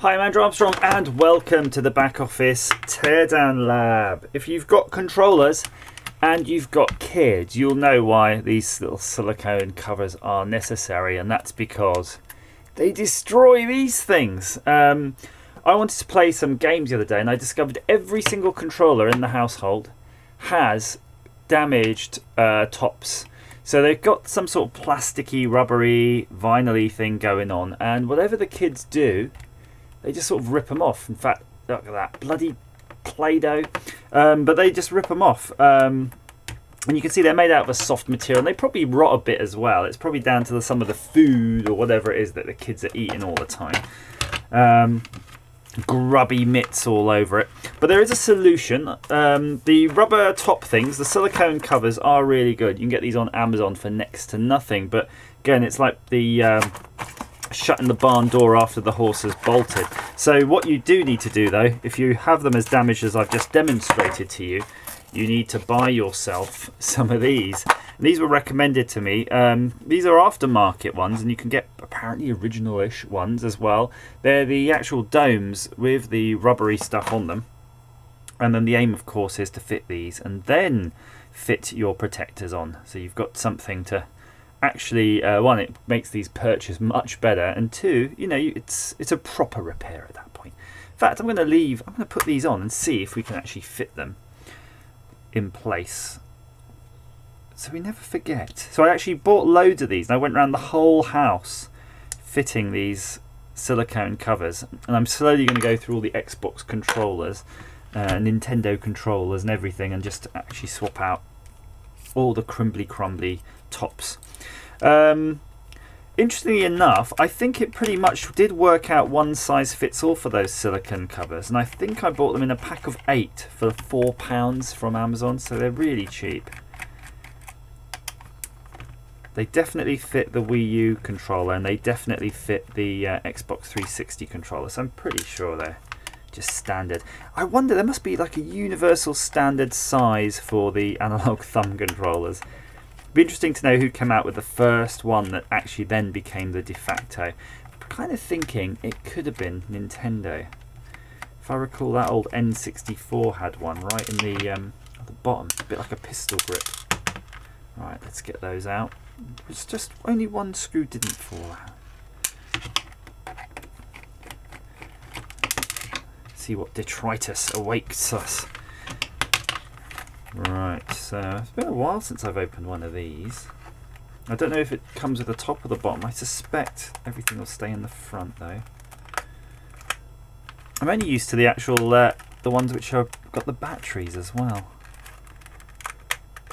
Hi, I'm Andrew Armstrong and welcome to the Back Office Teardown Lab. If you've got controllers and you've got kids, you'll know why these little silicone covers are necessary, and that's because they destroy these things. I wanted to play some games the other day and I discovered every single controller in the household has damaged tops. So they've got some sort of plasticky, rubbery, vinyl-y thing going on, and whatever the kids do, they just sort of rip them off. In fact, look at that bloody Play-Doh. But they just rip them off. And you can see they're made out of a soft material, and they probably rot a bit as well. It's probably down to some of the food or whatever it is that the kids are eating all the time. Grubby mitts all over it. But there is a solution. The rubber top things, the silicone covers, are really good. You can get these on Amazon for next to nothing. But again, it's like the shutting the barn door after the horse has bolted. So what you do need to do though, if you have them as damaged as I've just demonstrated to you, you need to buy yourself some of these. And these were recommended to me. These are aftermarket ones, and you can get apparently original-ish ones as well. They're the actual domes with the rubbery stuff on them. And then the aim, of course, is to fit these and then fit your protectors on. So you've got something to actually, one, it makes these perches much better, and two, you know, it's a proper repair at that point. In fact, I'm going to put these on and see if we can actually fit them in place, so we never forget. So I actually bought loads of these and I went around the whole house fitting these silicone covers, and I'm slowly going to go through all the Xbox controllers, Nintendo controllers and everything, and just actually swap out all the crumbly tops. Interestingly enough, I think it pretty much did work out one size fits all for those silicone covers, and I think I bought them in a pack of 8 for £4 from Amazon, so they're really cheap. They definitely fit the Wii U controller, and they definitely fit the Xbox 360 controller, so I'm pretty sure they're just standard. I wonder, there must be like a universal standard size for the analog thumb controllers. Be interesting to know who came out with the first one that actually then became the de facto. I'm kind of thinking it could have been Nintendo. If I recall, that old N64 had one right in the at the bottom, a bit like a pistol grip. Right, let's get those out. It's just only one screw didn't fall out. See what detritus awaits us. Right, so it's been a while since I've opened one of these. I don't know if it comes with the top or the bottom. I suspect everything will stay in the front though. I'm only used to the actual, the ones which have got the batteries as well.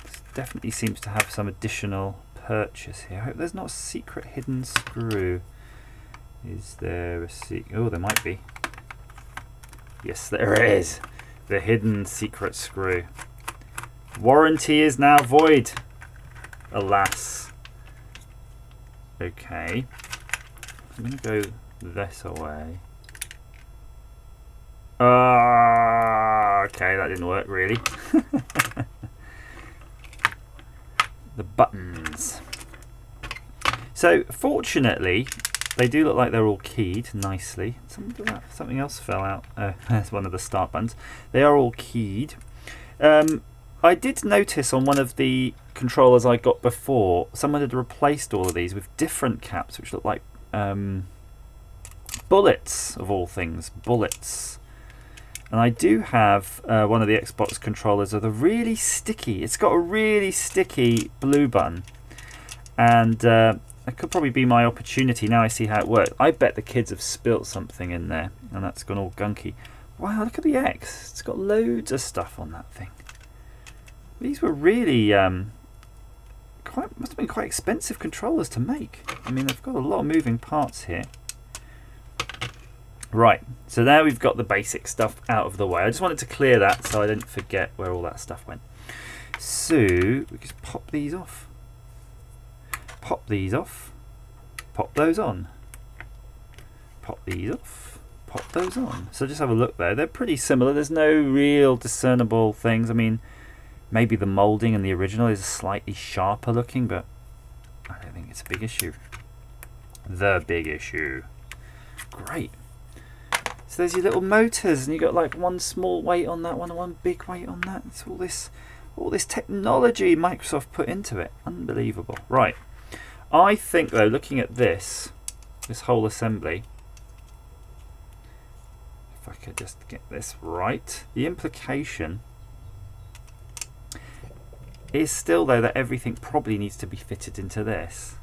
This definitely seems to have some additional purchase here. I hope there's not a secret hidden screw. Is there a secret? Oh, there might be. Yes, there is. The hidden secret screw. Warranty is now void. Alas. Okay. I'm going to go this away. Okay, that didn't work really. The buttons. So, fortunately, they do look like they're all keyed nicely. Something else fell out. That's one of the start buttons. They are all keyed. I did notice on one of the controllers I got before, someone had replaced all of these with different caps which look like bullets, of all things, bullets. And I do have one of the Xbox controllers with a really sticky, it's got a really sticky blue button, and that could probably be my opportunity. Now I see how it works. I bet the kids have spilt something in there and that's gone all gunky. Wow, look at the X, it's got loads of stuff on that thing. These were really must have been quite expensive controllers to make. I mean, they've got a lot of moving parts here. Right, so now we've got the basic stuff out of the way. I just wanted to clear that so I didn't forget where all that stuff went. So we just pop these off. Pop these off. Pop those on. Pop these off. Pop those on. So just have a look there. They're pretty similar. There's no real discernible things. I mean, maybe the moulding in the original is slightly sharper looking, but I don't think it's a big issue. The big issue. Great. So there's your little motors, and you got like one small weight on that one and one big weight on that. It's all this technology Microsoft put into it. Unbelievable. Right. I think though, looking at this whole assembly, if I could just get this right, the implication is still though that everything probably needs to be fitted into this.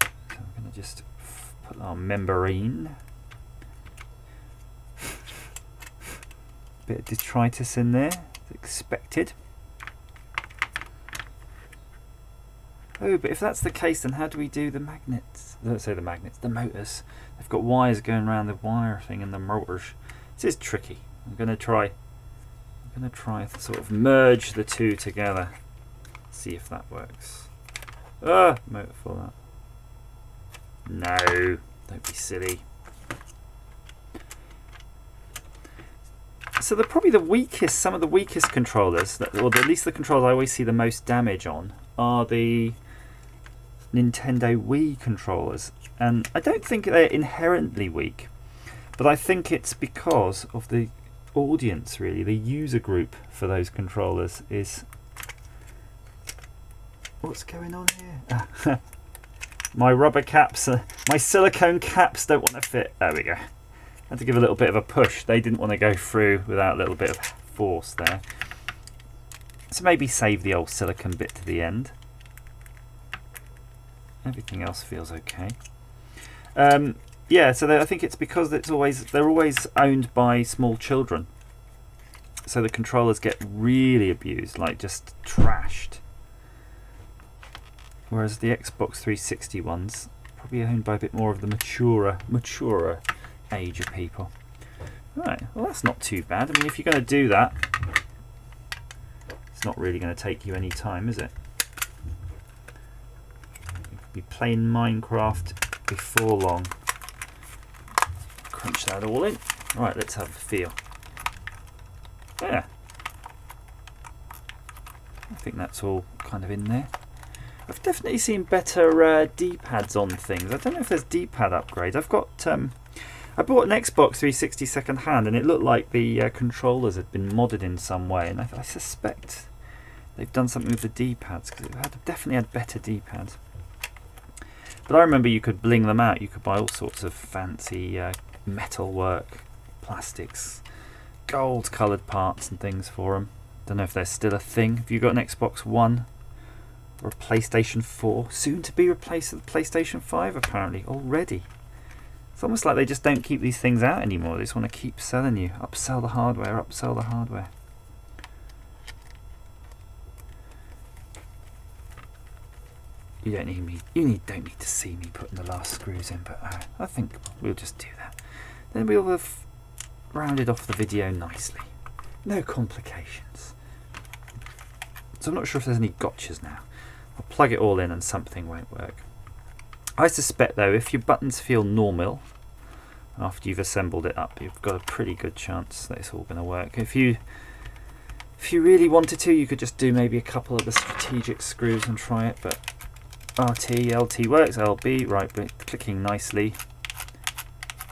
So I'm going to just put our membrane. Bit of detritus in there, as expected. Oh, but if that's the case, then how do we do the magnets? Don't say the magnets, the motors. They've got wires going around the wire thing and the motors. This is tricky. I'm going to try to sort of merge the two together. See if that works. Ah, motor fall out. No, don't be silly. So they're probably the weakest, some of the weakest controllers, or at least the controllers I always see the most damage on, are the Nintendo Wii controllers. And I don't think they're inherently weak, but I think it's because of the audience, really. The user group for those controllers is... What's going on here? Ah, my rubber caps, my silicone caps don't want to fit. There we go. Had to give a little bit of a push. They didn't want to go through without a little bit of force there. So maybe save the old silicone bit to the end. Everything else feels okay. Yeah, so I think it's because they're always owned by small children. So the controllers get really abused, like just trashed. Whereas the Xbox 360 ones probably owned by a bit more of the maturer age of people. Right, well that's not too bad. I mean, if you're going to do that, it's not really going to take you any time, is it? You'll be playing Minecraft before long. Crunch that all in. Right, let's have a feel. Yeah, I think that's all kind of in there. I've definitely seen better D-pads on things. I don't know if there's D-pad upgrades. I've got I bought an Xbox 360 second hand, and it looked like the controllers had been modded in some way, and I suspect they've done something with the D-pads, because it definitely had better D-pads. But I remember you could bling them out. You could buy all sorts of fancy metal work, plastics, gold coloured parts and things for them. Don't know if they're still a thing. Have you got an Xbox One or a PlayStation 4? Soon to be replaced with the PlayStation 5 apparently already. It's almost like they just don't keep these things out anymore. They just want to keep selling you. Upsell the hardware, upsell the hardware. You don't need me. Don't need to see me putting the last screws in, but I think we'll just do that. Then we'll have rounded off the video nicely. No complications. So I'm not sure if there's any gotchas now. I'll plug it all in and something won't work. I suspect though, if your buttons feel normal after you've assembled it up, you've got a pretty good chance that it's all going to work. If you really wanted to, you could just do maybe a couple of the strategic screws and try it, but RT, LT works, LB, right, but clicking nicely.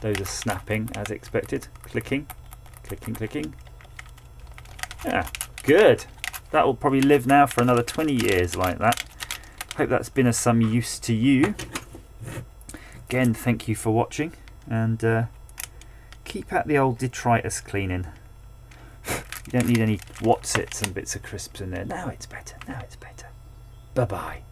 Those are snapping as expected. Clicking, clicking, clicking. Yeah, good. That will probably live now for another 20 years like that. Hope that's been of some use to you. Again, thank you for watching, and keep at the old detritus cleaning. You don't need any Watsits and bits of crisps in there. Now it's better. Now it's better. Bye-bye.